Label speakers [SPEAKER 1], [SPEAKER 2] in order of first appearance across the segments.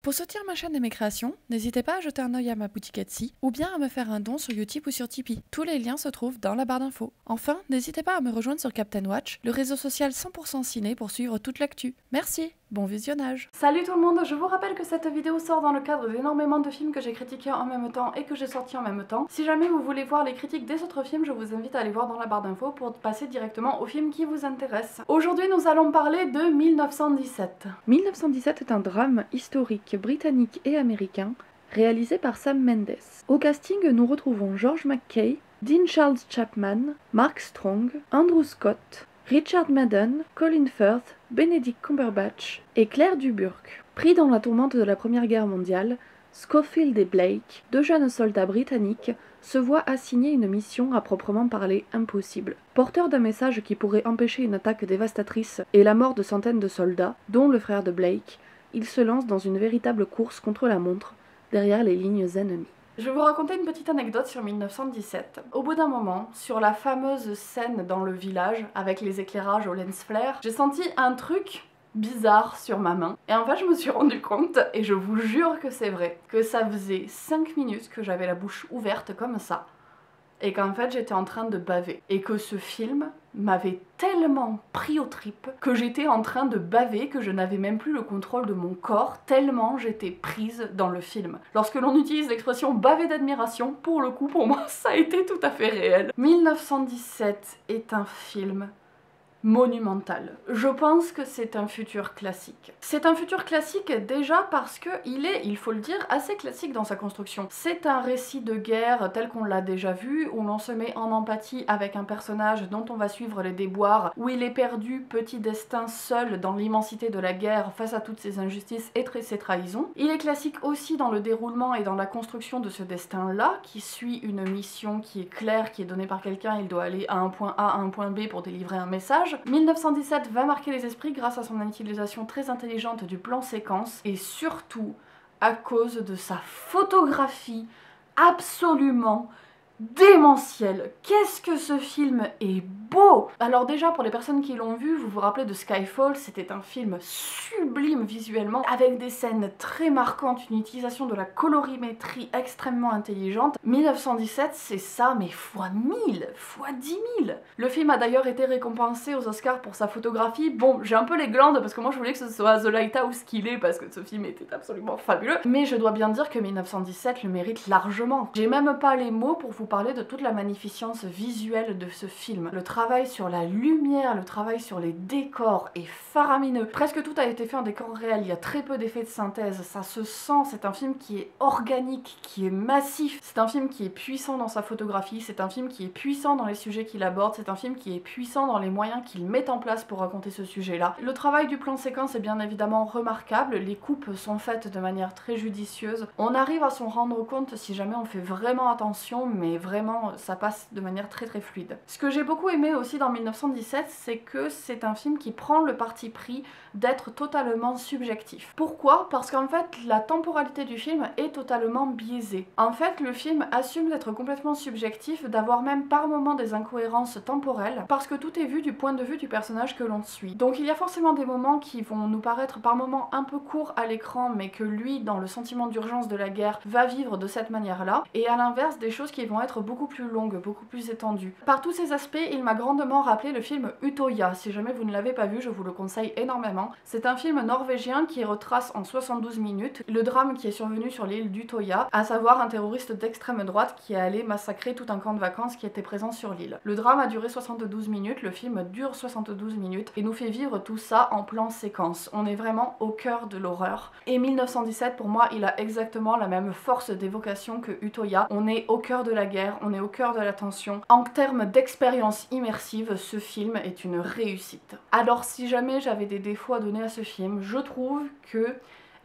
[SPEAKER 1] Pour soutenir ma chaîne et mes créations, n'hésitez pas à jeter un œil à ma boutique Etsy ou bien à me faire un don sur Utip ou sur Tipeee. Tous les liens se trouvent dans la barre d'infos. Enfin, n'hésitez pas à me rejoindre sur Captain Watch, le réseau social 100% ciné pour suivre toute l'actu. Merci, bon visionnage. Salut tout le monde, je vous rappelle que cette vidéo sort dans le cadre d'énormément de films que j'ai critiqués en même temps et que j'ai sortis en même temps. Si jamais vous voulez voir les critiques des autres films, je vous invite à aller voir dans la barre d'infos pour passer directement au film qui vous intéresse. Aujourd'hui, nous allons parler de 1917. 1917 est un drame historique britannique et américain réalisé par Sam Mendes. Au casting, nous retrouvons George McKay, Dean Charles Chapman, Mark Strong, Andrew Scott, Richard Madden, Colin Firth, Benedict Cumberbatch et Claire Duburc. Pris dans la tourmente de la Première Guerre mondiale, Schofield et Blake, deux jeunes soldats britanniques, se voient assigner une mission à proprement parler impossible. Porteurs d'un message qui pourrait empêcher une attaque dévastatrice et la mort de centaines de soldats, dont le frère de Blake, ils se lancent dans une véritable course contre la montre, derrière les lignes ennemies. Je vais vous raconter une petite anecdote sur 1917. Au bout d'un moment, sur la fameuse scène dans le village, avec les éclairages au lens flare, j'ai senti un truc bizarre sur ma main. Et en fait, je me suis rendu compte, et je vous jure que c'est vrai, que ça faisait 5 minutes que j'avais la bouche ouverte comme ça, et qu'en fait j'étais en train de baver. Et que ce film m'avait tellement pris aux tripes que j'étais en train de baver, que je n'avais même plus le contrôle de mon corps, tellement j'étais prise dans le film. Lorsque l'on utilise l'expression baver d'admiration, pour le coup, pour moi, ça a été tout à fait réel. 1917 est un film monumental. Je pense que c'est un futur classique. C'est un futur classique déjà parce que il faut le dire, assez classique dans sa construction. C'est un récit de guerre tel qu'on l'a déjà vu, où l'on se met en empathie avec un personnage dont on va suivre les déboires, où il est perdu, petit destin, seul dans l'immensité de la guerre face à toutes ces injustices et ses trahisons. Il est classique aussi dans le déroulement et dans la construction de ce destin-là, qui suit une mission qui est claire, qui est donnée par quelqu'un, il doit aller à un point A, à un point B pour délivrer un message. 1917 va marquer les esprits grâce à son utilisation très intelligente du plan séquence et surtout à cause de sa photographie absolument démentiel. Qu'est-ce que ce film est beau! Alors déjà, pour les personnes qui l'ont vu, vous vous rappelez de Skyfall, c'était un film sublime visuellement, avec des scènes très marquantes, une utilisation de la colorimétrie extrêmement intelligente. 1917, c'est ça, mais fois 1000, fois 10 000. Le film a d'ailleurs été récompensé aux Oscars pour sa photographie. Bon, j'ai un peu les glandes, parce que moi je voulais que ce soit The Lighthouse qu'il est, parce que ce film était absolument fabuleux, mais je dois bien dire que 1917 le mérite largement. J'ai même pas les mots pour vous parler de toute la magnificence visuelle de ce film. Le travail sur la lumière, le travail sur les décors est faramineux. Presque tout a été fait en décor réel, il y a très peu d'effets de synthèse, ça se sent, c'est un film qui est organique, qui est massif, c'est un film qui est puissant dans sa photographie, c'est un film qui est puissant dans les sujets qu'il aborde, c'est un film qui est puissant dans les moyens qu'il met en place pour raconter ce sujet-là. Le travail du plan séquence est bien évidemment remarquable, les coupes sont faites de manière très judicieuse, on arrive à s'en rendre compte si jamais on fait vraiment attention, mais vraiment ça passe de manière très fluide. Ce que j'ai beaucoup aimé aussi dans 1917, c'est que c'est un film qui prend le parti pris d'être totalement subjectif. Pourquoi? Parce qu'en fait la temporalité du film est totalement biaisée. En fait le film assume d'être complètement subjectif, d'avoir même par moments des incohérences temporelles, parce que tout est vu du point de vue du personnage que l'on suit. Donc il y a forcément des moments qui vont nous paraître par moments un peu courts à l'écran, mais que lui, dans le sentiment d'urgence de la guerre, va vivre de cette manière-là, et à l'inverse des choses qui vont être beaucoup plus longues, beaucoup plus étendues. Par tous ces aspects, il m'a grandement rappelé le film Utøya. Si jamais vous ne l'avez pas vu, je vous le conseille énormément. C'est un film norvégien qui retrace en 72 minutes le drame qui est survenu sur l'île d'Utøya, à savoir un terroriste d'extrême droite qui est allé massacrer tout un camp de vacances qui était présent sur l'île. Le drame a duré 72 minutes, le film dure 72 minutes et nous fait vivre tout ça en plan séquence. On est vraiment au cœur de l'horreur. Et 1917, pour moi, il a exactement la même force d'évocation que Utøya. On est au cœur de la guerre, on est au cœur de la tension. En termes d'expérience immersive, ce film est une réussite. Alors si jamais j'avais des défauts à donner à ce film, je trouve que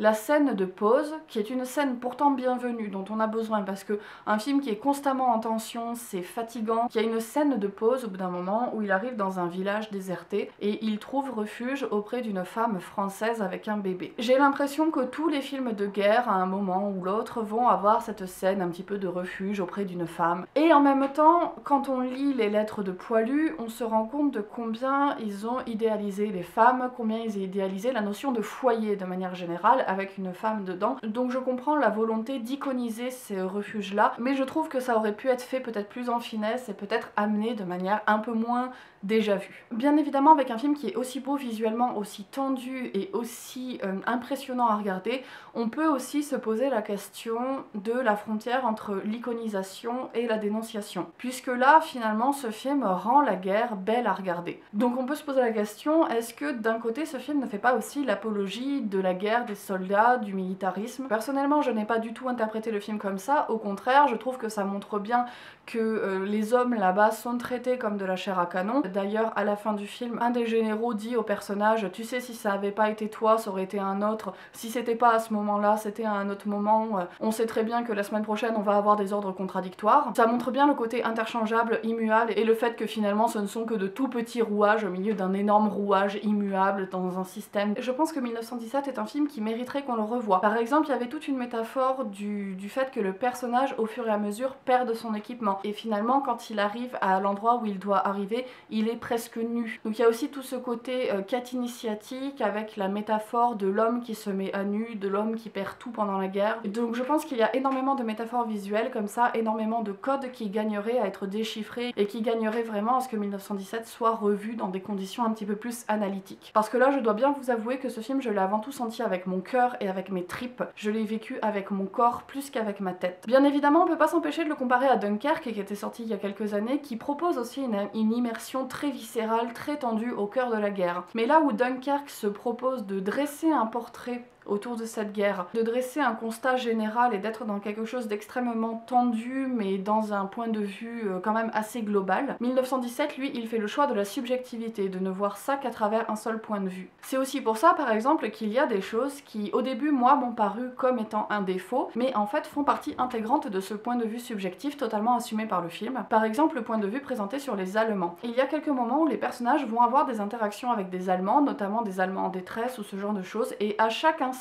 [SPEAKER 1] la scène de pause, qui est une scène pourtant bienvenue, dont on a besoin, parce que un film qui est constamment en tension, c'est fatigant. Il y a une scène de pause au bout d'un moment où il arrive dans un village déserté et il trouve refuge auprès d'une femme française avec un bébé. J'ai l'impression que tous les films de guerre, à un moment ou l'autre, vont avoir cette scène un petit peu de refuge auprès d'une femme. Et en même temps, quand on lit les lettres de Poilu, on se rend compte de combien ils ont idéalisé les femmes, combien ils ont idéalisé la notion de foyer de manière générale, avec une femme dedans. Donc je comprends la volonté d'iconiser ces refuges-là, mais je trouve que ça aurait pu être fait peut-être plus en finesse et peut-être amené de manière un peu moins déjà vu. Bien évidemment, avec un film qui est aussi beau visuellement, aussi tendu et aussi impressionnant à regarder, on peut aussi se poser la question de la frontière entre l'iconisation et la dénonciation. Puisque là, finalement, ce film rend la guerre belle à regarder. Donc on peut se poser la question, est-ce que d'un côté, ce film ne fait pas aussi l'apologie de la guerre, des soldats, du militarisme? Personnellement, je n'ai pas du tout interprété le film comme ça. Au contraire, je trouve que ça montre bien que les hommes là-bas sont traités comme de la chair à canon. D'ailleurs, à la fin du film, un des généraux dit au personnage « Tu sais, si ça avait pas été toi, ça aurait été un autre. Si c'était pas à ce moment-là, c'était à un autre moment. On sait très bien que la semaine prochaine, on va avoir des ordres contradictoires. » Ça montre bien le côté interchangeable, immuable, et le fait que finalement, ce ne sont que de tout petits rouages au milieu d'un énorme rouage immuable dans un système. Je pense que 1917 est un film qui mériterait qu'on le revoie. Par exemple, il y avait toute une métaphore du fait que le personnage, au fur et à mesure, perde son équipement. Et finalement, quand il arrive à l'endroit où il doit arriver, il est presque nu. Donc il y a aussi tout ce côté quête initiatique avec la métaphore de l'homme qui se met à nu, de l'homme qui perd tout pendant la guerre. Donc je pense qu'il y a énormément de métaphores visuelles comme ça, énormément de codes qui gagneraient à être déchiffrés et qui gagneraient vraiment à ce que 1917 soit revu dans des conditions un petit peu plus analytiques. Parce que là, je dois bien vous avouer que ce film, je l'ai avant tout senti avec mon cœur et avec mes tripes. Je l'ai vécu avec mon corps plus qu'avec ma tête. Bien évidemment, on peut pas s'empêcher de le comparer à Dunkerque, qui était sorti il y a quelques années, qui propose aussi une immersion très viscérale, très tendue au cœur de la guerre. Mais là où Dunkerque se propose de dresser un portrait autour de cette guerre, de dresser un constat général et d'être dans quelque chose d'extrêmement tendu mais dans un point de vue quand même assez global. 1917, lui, il fait le choix de la subjectivité, de ne voir ça qu'à travers un seul point de vue. C'est aussi pour ça, par exemple, qu'il y a des choses qui, au début, moi, m'ont paru comme étant un défaut, mais en fait font partie intégrante de ce point de vue subjectif totalement assumé par le film. Par exemple, le point de vue présenté sur les Allemands. Il y a quelques moments où les personnages vont avoir des interactions avec des Allemands, notamment des Allemands en détresse ou ce genre de choses, et à chaque instant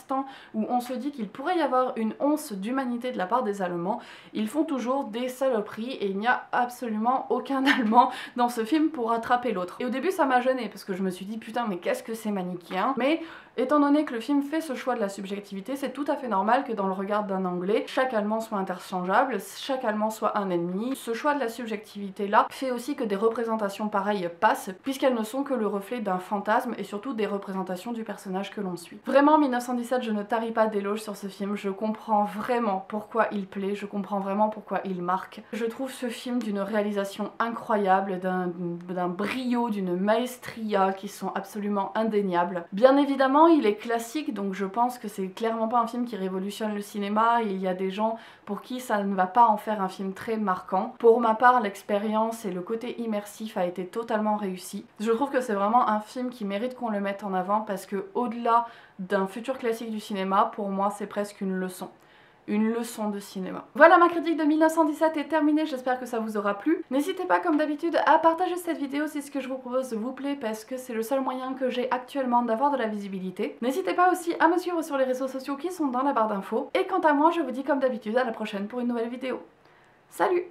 [SPEAKER 1] où on se dit qu'il pourrait y avoir une once d'humanité de la part des Allemands, ils font toujours des saloperies et il n'y a absolument aucun Allemand dans ce film pour rattraper l'autre. Et au début ça m'a gênée parce que je me suis dit putain mais qu'est-ce que c'est manichéen, mais étant donné que le film fait ce choix de la subjectivité, c'est tout à fait normal que dans le regard d'un Anglais, chaque Allemand soit interchangeable, chaque Allemand soit un ennemi. Ce choix de la subjectivité là fait aussi que des représentations pareilles passent, puisqu'elles ne sont que le reflet d'un fantasme et surtout des représentations du personnage que l'on suit. Vraiment, 1917, je ne taris pas d'éloges sur ce film, je comprends vraiment pourquoi il plaît, je comprends vraiment pourquoi il marque. Je trouve ce film d'une réalisation incroyable, d'un brio, d'une maestria qui sont absolument indéniables. Bien évidemment, il est classique, donc je pense que c'est clairement pas un film qui révolutionne le cinéma. Il y a des gens pour qui ça ne va pas en faire un film très marquant. Pour ma part, l'expérience et le côté immersif a été totalement réussi. Je trouve que c'est vraiment un film qui mérite qu'on le mette en avant parce que au-delà d'un futur classique du cinéma, pour moi c'est presque une leçon. Une leçon de cinéma. Voilà, ma critique de 1917 est terminée, j'espère que ça vous aura plu. N'hésitez pas comme d'habitude à partager cette vidéo si ce que je vous propose vous plaît parce que c'est le seul moyen que j'ai actuellement d'avoir de la visibilité. N'hésitez pas aussi à me suivre sur les réseaux sociaux qui sont dans la barre d'infos. Et quant à moi, je vous dis comme d'habitude à la prochaine pour une nouvelle vidéo. Salut!